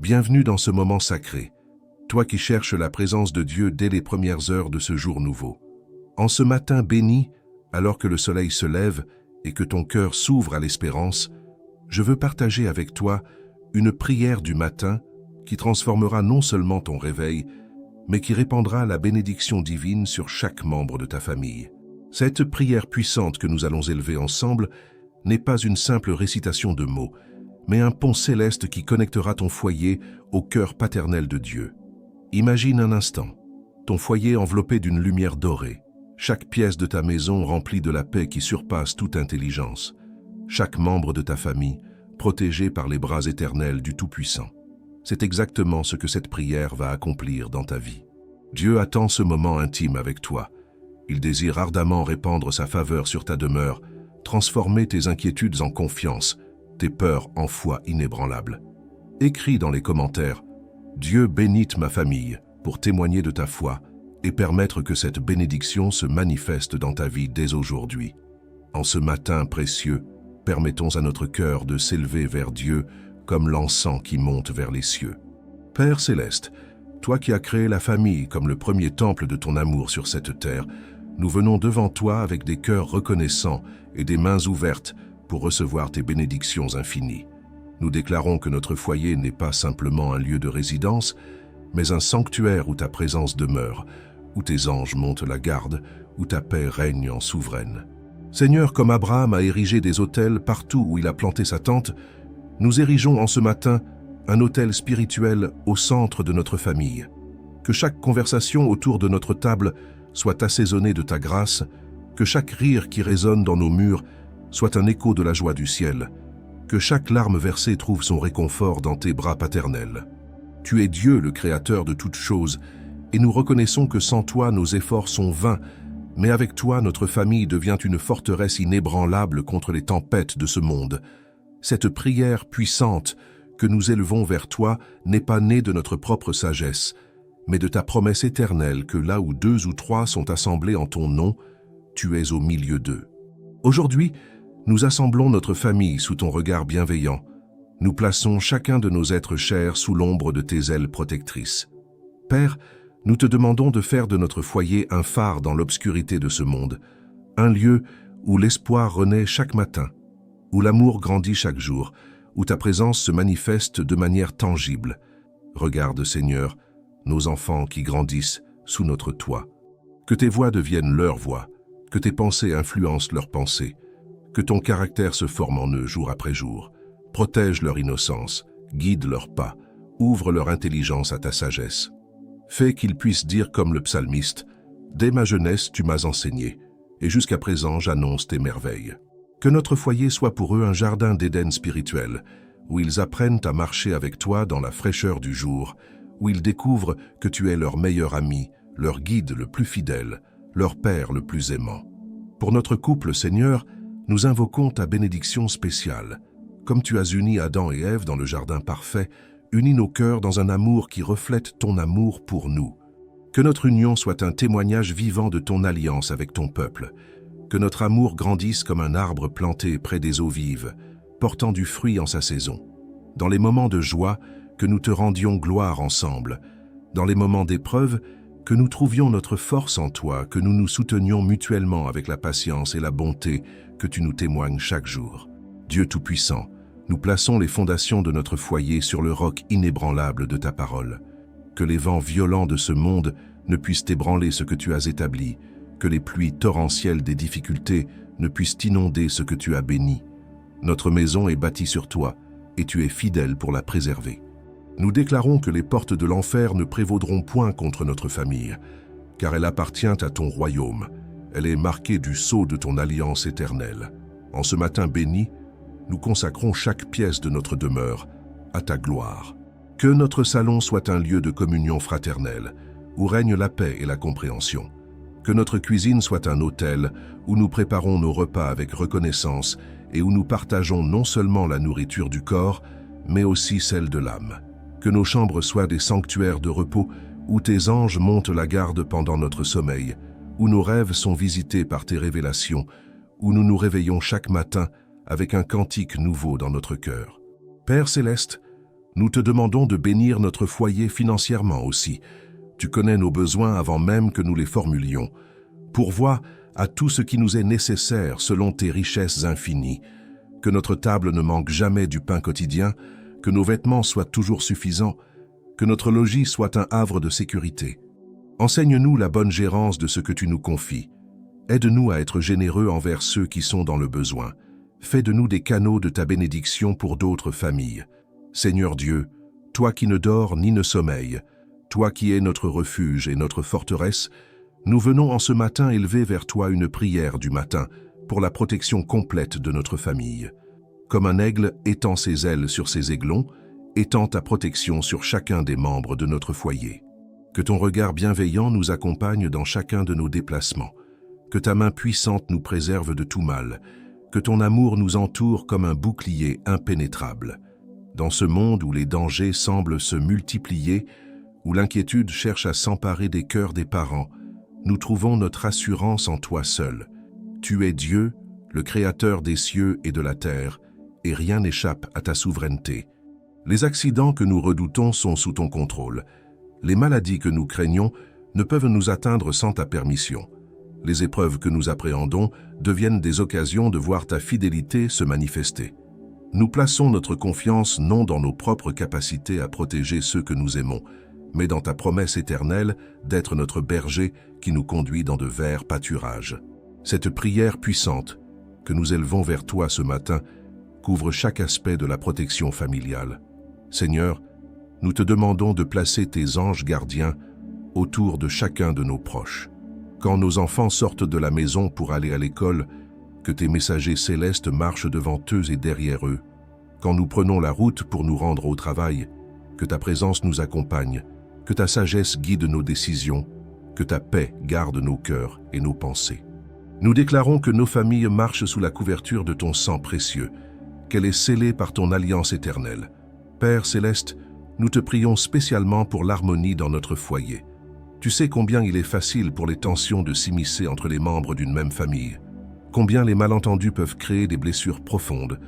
Bienvenue dans ce moment sacré, toi qui cherches la présence de Dieu dès les premières heures de ce jour nouveau. En ce matin béni, alors que le soleil se lève et que ton cœur s'ouvre à l'espérance, je veux partager avec toi une prière du matin qui transformera non seulement ton réveil, mais qui répandra la bénédiction divine sur chaque membre de ta famille. Cette prière puissante que nous allons élever ensemble n'est pas une simple récitation de mots, mais un pont céleste qui connectera ton foyer au cœur paternel de Dieu. Imagine un instant, ton foyer enveloppé d'une lumière dorée, chaque pièce de ta maison remplie de la paix qui surpasse toute intelligence, chaque membre de ta famille protégé par les bras éternels du Tout-Puissant. C'est exactement ce que cette prière va accomplir dans ta vie. Dieu attend ce moment intime avec toi. Il désire ardemment répandre sa faveur sur ta demeure, transformer tes inquiétudes en confiance, tes peurs en foi inébranlable. Écris dans les commentaires « Dieu bénisse ma famille » pour témoigner de ta foi et permettre que cette bénédiction se manifeste dans ta vie dès aujourd'hui. En ce matin précieux, permettons à notre cœur de s'élever vers Dieu comme l'encens qui monte vers les cieux. Père céleste, toi qui as créé la famille comme le premier temple de ton amour sur cette terre, nous venons devant toi avec des cœurs reconnaissants et des mains ouvertes pour recevoir tes bénédictions infinies. Nous déclarons que notre foyer n'est pas simplement un lieu de résidence, mais un sanctuaire où ta présence demeure, où tes anges montent la garde, où ta paix règne en souveraine. Seigneur, comme Abraham a érigé des autels partout où il a planté sa tente, nous érigeons en ce matin un autel spirituel au centre de notre famille. Que chaque conversation autour de notre table soit assaisonnée de ta grâce, que chaque rire qui résonne dans nos murs soit un écho de la joie du ciel, que chaque larme versée trouve son réconfort dans tes bras paternels. Tu es Dieu, le Créateur de toutes choses, et nous reconnaissons que sans toi, nos efforts sont vains, mais avec toi, notre famille devient une forteresse inébranlable contre les tempêtes de ce monde. Cette prière puissante que nous élevons vers toi n'est pas née de notre propre sagesse, mais de ta promesse éternelle que là où 2 ou 3 sont assemblés en ton nom, tu es au milieu d'eux. Aujourd'hui, nous assemblons notre famille sous ton regard bienveillant. Nous plaçons chacun de nos êtres chers sous l'ombre de tes ailes protectrices. Père, nous te demandons de faire de notre foyer un phare dans l'obscurité de ce monde, un lieu où l'espoir renaît chaque matin, où l'amour grandit chaque jour, où ta présence se manifeste de manière tangible. Regarde, Seigneur, nos enfants qui grandissent sous notre toit. Que tes voix deviennent leurs voix, que tes pensées influencent leurs pensées, que ton caractère se forme en eux jour après jour. Protège leur innocence, guide leurs pas, ouvre leur intelligence à ta sagesse. Fais qu'ils puissent dire comme le psalmiste « Dès ma jeunesse, tu m'as enseigné, et jusqu'à présent, j'annonce tes merveilles. » Que notre foyer soit pour eux un jardin d'Éden spirituel, où ils apprennent à marcher avec toi dans la fraîcheur du jour, où ils découvrent que tu es leur meilleur ami, leur guide le plus fidèle, leur père le plus aimant. Pour notre couple, Seigneur, nous invoquons ta bénédiction spéciale. Comme tu as uni Adam et Ève dans le jardin parfait, unis nos cœurs dans un amour qui reflète ton amour pour nous. Que notre union soit un témoignage vivant de ton alliance avec ton peuple. Que notre amour grandisse comme un arbre planté près des eaux vives, portant du fruit en sa saison. Dans les moments de joie, que nous te rendions gloire ensemble. Dans les moments d'épreuve, que nous trouvions notre force en toi, que nous nous soutenions mutuellement avec la patience et la bonté que tu nous témoignes chaque jour. Dieu Tout-Puissant, nous plaçons les fondations de notre foyer sur le roc inébranlable de ta parole. Que les vents violents de ce monde ne puissent ébranler ce que tu as établi, que les pluies torrentielles des difficultés ne puissent inonder ce que tu as béni. Notre maison est bâtie sur toi, et tu es fidèle pour la préserver. Nous déclarons que les portes de l'enfer ne prévaudront point contre notre famille, car elle appartient à ton royaume. Elle est marquée du sceau de ton alliance éternelle. En ce matin béni, nous consacrons chaque pièce de notre demeure à ta gloire. Que notre salon soit un lieu de communion fraternelle, où règne la paix et la compréhension. Que notre cuisine soit un autel où nous préparons nos repas avec reconnaissance et où nous partageons non seulement la nourriture du corps, mais aussi celle de l'âme. Que nos chambres soient des sanctuaires de repos où tes anges montent la garde pendant notre sommeil, où nos rêves sont visités par tes révélations, où nous nous réveillons chaque matin avec un cantique nouveau dans notre cœur. Père céleste, Nous te demandons de bénir notre foyer financièrement aussi. Tu connais nos besoins avant même que nous les formulions. Pourvois à tout ce qui nous est nécessaire selon tes richesses infinies. Que notre table ne manque jamais du pain quotidien, que nos vêtements soient toujours suffisants, que notre logis soit un havre de sécurité. Enseigne-nous la bonne gérance de ce que tu nous confies. Aide-nous à être généreux envers ceux qui sont dans le besoin. Fais de nous des canaux de ta bénédiction pour d'autres familles. Seigneur Dieu, toi qui ne dors ni ne sommeilles, toi qui es notre refuge et notre forteresse, nous venons en ce matin élever vers toi une prière du matin pour la protection complète de notre famille. Comme un aigle étend ses ailes sur ses aiglons, étends ta protection sur chacun des membres de notre foyer. Que ton regard bienveillant nous accompagne dans chacun de nos déplacements. Que ta main puissante nous préserve de tout mal. Que ton amour nous entoure comme un bouclier impénétrable. Dans ce monde où les dangers semblent se multiplier, où l'inquiétude cherche à s'emparer des cœurs des parents, nous trouvons notre assurance en toi seul. Tu es Dieu, le Créateur des cieux et de la terre, et rien n'échappe à ta souveraineté. Les accidents que nous redoutons sont sous ton contrôle. Les maladies que nous craignons ne peuvent nous atteindre sans ta permission. Les épreuves que nous appréhendons deviennent des occasions de voir ta fidélité se manifester. Nous plaçons notre confiance non dans nos propres capacités à protéger ceux que nous aimons, mais dans ta promesse éternelle d'être notre berger qui nous conduit dans de verts pâturages. Cette prière puissante que nous élevons vers toi ce matin couvre chaque aspect de la protection familiale. Seigneur, nous te demandons de placer tes anges gardiens autour de chacun de nos proches. Quand nos enfants sortent de la maison pour aller à l'école, que tes messagers célestes marchent devant eux et derrière eux. Quand nous prenons la route pour nous rendre au travail, que ta présence nous accompagne, que ta sagesse guide nos décisions, que ta paix garde nos cœurs et nos pensées. Nous déclarons que nos familles marchent sous la couverture de ton sang précieux, qu'elle est scellée par ton alliance éternelle. Père céleste, nous te prions spécialement pour l'harmonie dans notre foyer. Tu sais combien il est facile pour les tensions de s'immiscer entre les membres d'une même famille, combien les malentendus peuvent créer des blessures profondes,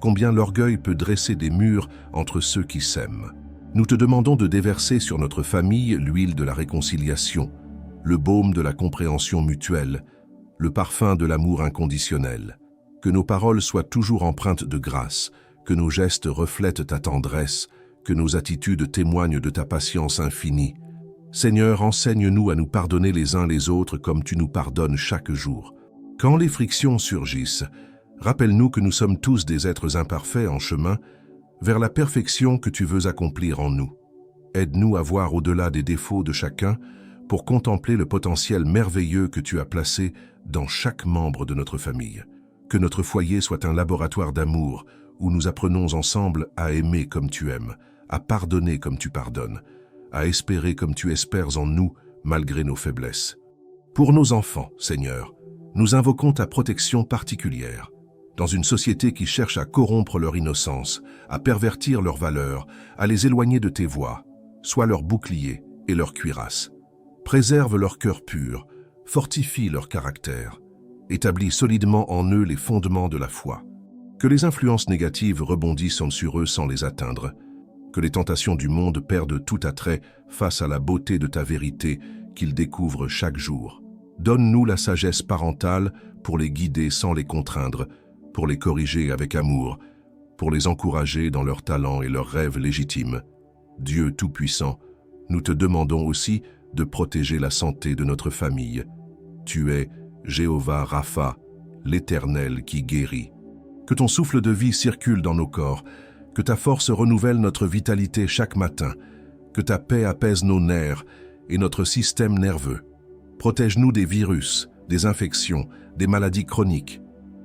combien l'orgueil peut dresser des murs entre ceux qui s'aiment. Nous te demandons de déverser sur notre famille l'huile de la réconciliation, le baume de la compréhension mutuelle, le parfum de l'amour inconditionnel. Que nos paroles soient toujours empreintes de grâce, que nos gestes reflètent ta tendresse, que nos attitudes témoignent de ta patience infinie. Seigneur, enseigne-nous à nous pardonner les uns les autres comme tu nous pardonnes chaque jour. Quand les frictions surgissent, rappelle-nous que nous sommes tous des êtres imparfaits en chemin vers la perfection que tu veux accomplir en nous. Aide-nous à voir au-delà des défauts de chacun pour contempler le potentiel merveilleux que tu as placé dans chaque membre de notre famille. Que notre foyer soit un laboratoire d'amour où nous apprenons ensemble à aimer comme tu aimes, à pardonner comme tu pardonnes, à espérer comme tu espères en nous malgré nos faiblesses. Pour nos enfants, Seigneur, nous invoquons ta protection particulière. Dans une société qui cherche à corrompre leur innocence, à pervertir leurs valeurs, à les éloigner de tes voies, sois leur bouclier et leur cuirasse. Préserve leur cœur pur, fortifie leur caractère, établis solidement en eux les fondements de la foi. Que les influences négatives rebondissent sur eux sans les atteindre, que les tentations du monde perdent tout attrait face à la beauté de ta vérité qu'ils découvrent chaque jour. Donne-nous la sagesse parentale pour les guider sans les contraindre, pour les corriger avec amour, pour les encourager dans leurs talents et leurs rêves légitimes. Dieu Tout-Puissant, nous te demandons aussi de protéger la santé de notre famille. Tu es Jéhovah Rapha, l'Éternel qui guérit. Que ton souffle de vie circule dans nos corps, que ta force renouvelle notre vitalité chaque matin, que ta paix apaise nos nerfs et notre système nerveux. Protège-nous des virus, des infections, des maladies chroniques.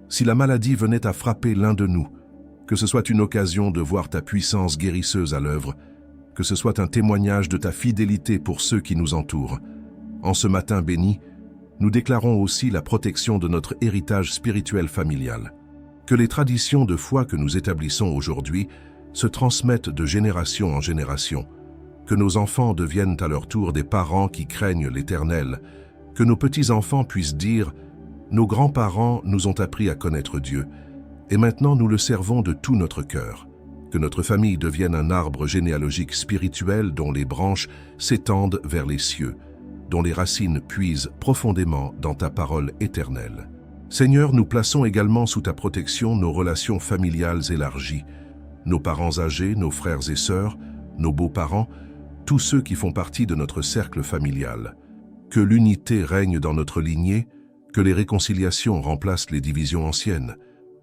Si la maladie venait à frapper l'un de nous, que ce soit une occasion de voir ta puissance guérisseuse à l'œuvre, que ce soit un témoignage de ta fidélité pour ceux qui nous entourent. En ce matin béni, nous déclarons aussi la protection de notre héritage spirituel familial. Que les traditions de foi que nous établissons aujourd'hui se transmettent de génération en génération, que nos enfants deviennent à leur tour des parents qui craignent l'Éternel, que nos petits-enfants puissent dire « Nos grands-parents nous ont appris à connaître Dieu, et maintenant nous le servons de tout notre cœur ». Que notre famille devienne un arbre généalogique spirituel dont les branches s'étendent vers les cieux, dont les racines puisent profondément dans ta parole éternelle. Seigneur, nous plaçons également sous ta protection nos relations familiales élargies, nos parents âgés, nos frères et sœurs, nos beaux-parents, tous ceux qui font partie de notre cercle familial. Que l'unité règne dans notre lignée, que les réconciliations remplacent les divisions anciennes,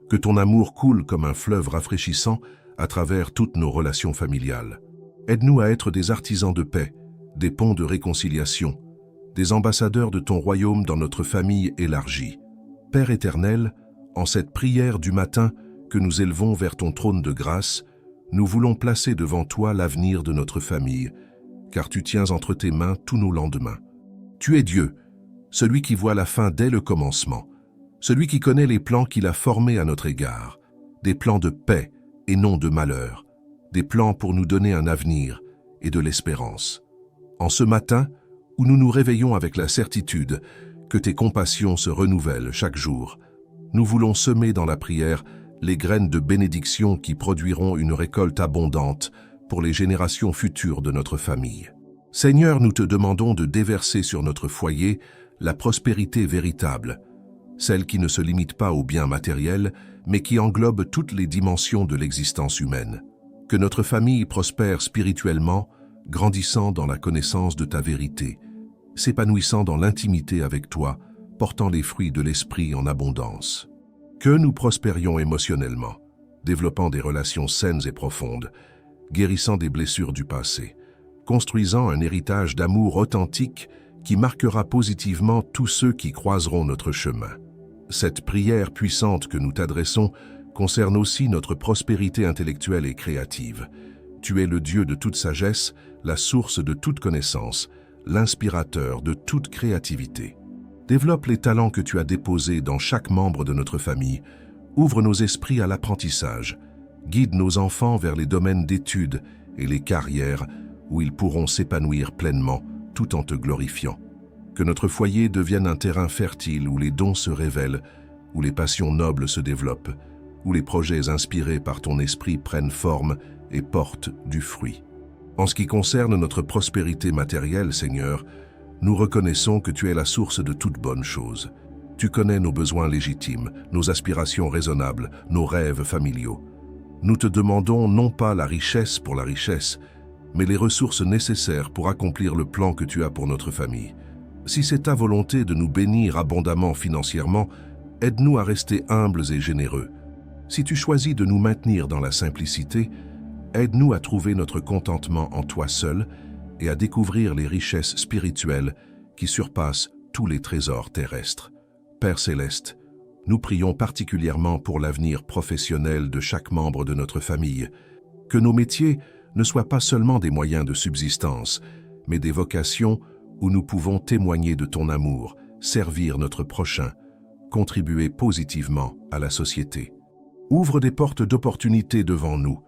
que ton amour coule comme un fleuve rafraîchissant à travers toutes nos relations familiales. Aide-nous à être des artisans de paix, des ponts de réconciliation, des ambassadeurs de ton royaume dans notre famille élargie. Père éternel, en cette prière du matin que nous élevons vers ton trône de grâce, nous voulons placer devant toi l'avenir de notre famille, car tu tiens entre tes mains tous nos lendemains. Tu es Dieu, celui qui voit la fin dès le commencement, celui qui connaît les plans qu'il a formés à notre égard, des plans de paix et non de malheur, des plans pour nous donner un avenir et de l'espérance. En ce matin, où nous nous réveillons avec la certitude que tes compassions se renouvellent chaque jour, nous voulons semer dans la prière les graines de bénédiction qui produiront une récolte abondante pour les générations futures de notre famille. Seigneur, nous te demandons de déverser sur notre foyer la prospérité véritable, celle qui ne se limite pas aux biens matériels, mais qui englobe toutes les dimensions de l'existence humaine. Que notre famille prospère spirituellement, grandissant dans la connaissance de ta vérité, s'épanouissant dans l'intimité avec toi, portant les fruits de l'esprit en abondance. Que nous prospérions émotionnellement, développant des relations saines et profondes, guérissant des blessures du passé, construisant un héritage d'amour authentique qui marquera positivement tous ceux qui croiseront notre chemin. Cette prière puissante que nous t'adressons concerne aussi notre prospérité intellectuelle et créative. Tu es le Dieu de toute sagesse, la source de toute connaissance, l'inspirateur de toute créativité. Développe les talents que tu as déposés dans chaque membre de notre famille, ouvre nos esprits à l'apprentissage, guide nos enfants vers les domaines d'études et les carrières où ils pourront s'épanouir pleinement tout en te glorifiant. Que notre foyer devienne un terrain fertile où les dons se révèlent, où les passions nobles se développent, où les projets inspirés par ton esprit prennent forme et portent du fruit. En ce qui concerne notre prospérité matérielle, Seigneur, nous reconnaissons que tu es la source de toute bonne chose. Tu connais nos besoins légitimes, nos aspirations raisonnables, nos rêves familiaux. Nous te demandons non pas la richesse pour la richesse, mais les ressources nécessaires pour accomplir le plan que tu as pour notre famille. Si c'est ta volonté de nous bénir abondamment financièrement, aide-nous à rester humbles et généreux. Si tu choisis de nous maintenir dans la simplicité, aide-nous à trouver notre contentement en toi seul et à découvrir les richesses spirituelles qui surpassent tous les trésors terrestres. Père céleste, nous prions particulièrement pour l'avenir professionnel de chaque membre de notre famille, que nos métiers ne soient pas seulement des moyens de subsistance, mais des vocations où nous pouvons témoigner de ton amour, servir notre prochain, contribuer positivement à la société. Ouvre des portes d'opportunités devant nous,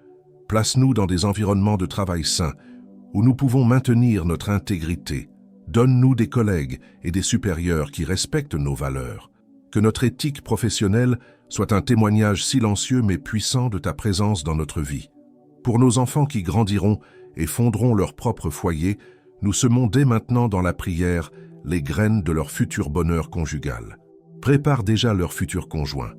place-nous dans des environnements de travail sains, où nous pouvons maintenir notre intégrité. Donne-nous des collègues et des supérieurs qui respectent nos valeurs. Que notre éthique professionnelle soit un témoignage silencieux mais puissant de ta présence dans notre vie. Pour nos enfants qui grandiront et fonderont leur propre foyer, nous semons dès maintenant dans la prière les graines de leur futur bonheur conjugal. Prépare déjà leur futur conjoint.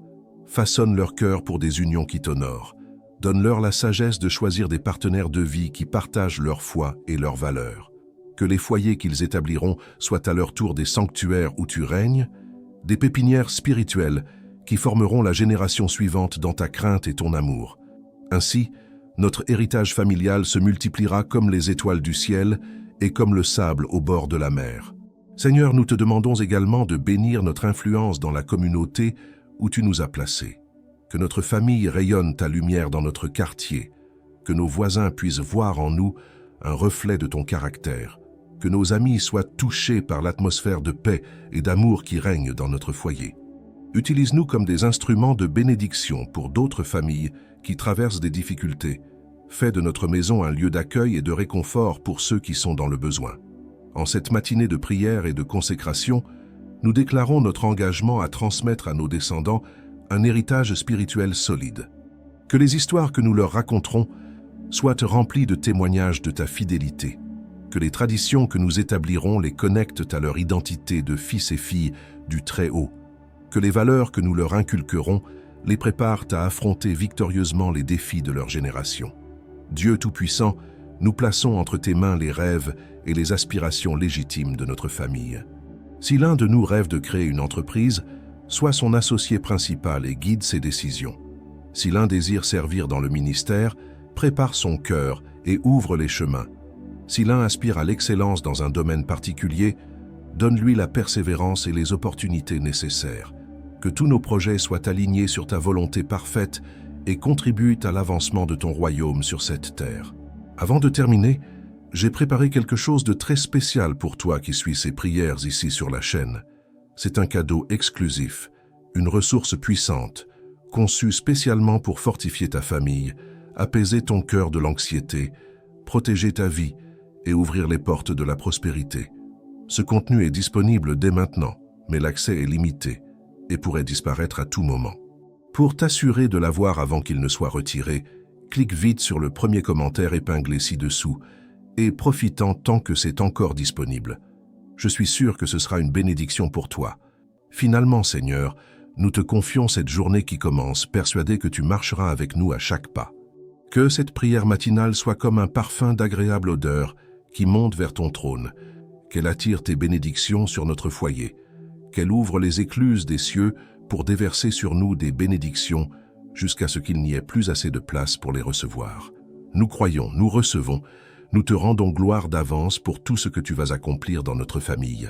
Façonne leur cœur pour des unions qui t'honorent. Donne-leur la sagesse de choisir des partenaires de vie qui partagent leur foi et leurs valeurs. Que les foyers qu'ils établiront soient à leur tour des sanctuaires où tu règnes, des pépinières spirituelles qui formeront la génération suivante dans ta crainte et ton amour. Ainsi, notre héritage familial se multipliera comme les étoiles du ciel et comme le sable au bord de la mer. Seigneur, nous te demandons également de bénir notre influence dans la communauté où tu nous as placés. Que notre famille rayonne ta lumière dans notre quartier, que nos voisins puissent voir en nous un reflet de ton caractère, que nos amis soient touchés par l'atmosphère de paix et d'amour qui règne dans notre foyer. Utilise-nous comme des instruments de bénédiction pour d'autres familles qui traversent des difficultés. Fais de notre maison un lieu d'accueil et de réconfort pour ceux qui sont dans le besoin. En cette matinée de prière et de consécration, nous déclarons notre engagement à transmettre à nos descendants un héritage spirituel solide. Que les histoires que nous leur raconterons soient remplies de témoignages de ta fidélité. Que les traditions que nous établirons les connectent à leur identité de fils et filles du Très-Haut. Que les valeurs que nous leur inculquerons les préparent à affronter victorieusement les défis de leur génération. Dieu Tout-Puissant, nous plaçons entre tes mains les rêves et les aspirations légitimes de notre famille. Si l'un de nous rêve de créer une entreprise, sois son associé principal et guide ses décisions. Si l'un désire servir dans le ministère, prépare son cœur et ouvre les chemins. Si l'un aspire à l'excellence dans un domaine particulier, donne-lui la persévérance et les opportunités nécessaires. Que tous nos projets soient alignés sur ta volonté parfaite et contribuent à l'avancement de ton royaume sur cette terre. Avant de terminer, j'ai préparé quelque chose de très spécial pour toi qui suis ces prières ici sur la chaîne. C'est un cadeau exclusif, une ressource puissante, conçue spécialement pour fortifier ta famille, apaiser ton cœur de l'anxiété, protéger ta vie et ouvrir les portes de la prospérité. Ce contenu est disponible dès maintenant, mais l'accès est limité et pourrait disparaître à tout moment. Pour t'assurer de l'avoir avant qu'il ne soit retiré, clique vite sur le premier commentaire épinglé ci-dessous et profitant tant que c'est encore disponible. Je suis sûr que ce sera une bénédiction pour toi. Finalement, Seigneur, nous te confions cette journée qui commence, persuadés que tu marcheras avec nous à chaque pas. Que cette prière matinale soit comme un parfum d'agréable odeur qui monte vers ton trône, qu'elle attire tes bénédictions sur notre foyer, qu'elle ouvre les écluses des cieux pour déverser sur nous des bénédictions jusqu'à ce qu'il n'y ait plus assez de place pour les recevoir. Nous croyons, nous recevons, nous te rendons gloire d'avance pour tout ce que tu vas accomplir dans notre famille.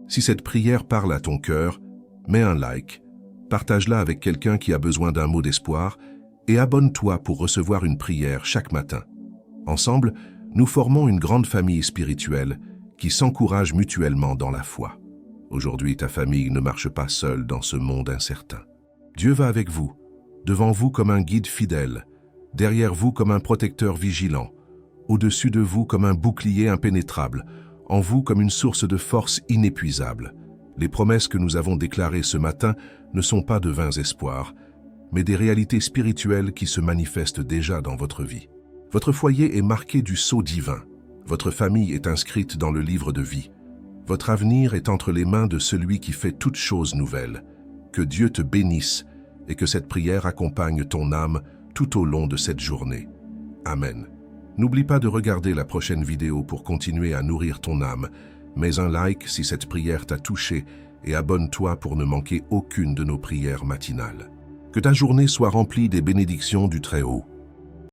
Si cette prière parle à ton cœur, mets un like, partage-la avec quelqu'un qui a besoin d'un mot d'espoir et abonne-toi pour recevoir une prière chaque matin. Ensemble, nous formons une grande famille spirituelle qui s'encourage mutuellement dans la foi. Aujourd'hui, ta famille ne marche pas seule dans ce monde incertain. Dieu va avec vous, devant vous comme un guide fidèle, derrière vous comme un protecteur vigilant, au-dessus de vous comme un bouclier impénétrable, en vous comme une source de force inépuisable. Les promesses que nous avons déclarées ce matin ne sont pas de vains espoirs, mais des réalités spirituelles qui se manifestent déjà dans votre vie. Votre foyer est marqué du sceau divin. Votre famille est inscrite dans le livre de vie. Votre avenir est entre les mains de celui qui fait toutes choses nouvelles. Que Dieu te bénisse et que cette prière accompagne ton âme tout au long de cette journée. Amen. N'oublie pas de regarder la prochaine vidéo pour continuer à nourrir ton âme. Mets un like si cette prière t'a touché et abonne-toi pour ne manquer aucune de nos prières matinales. Que ta journée soit remplie des bénédictions du Très-Haut.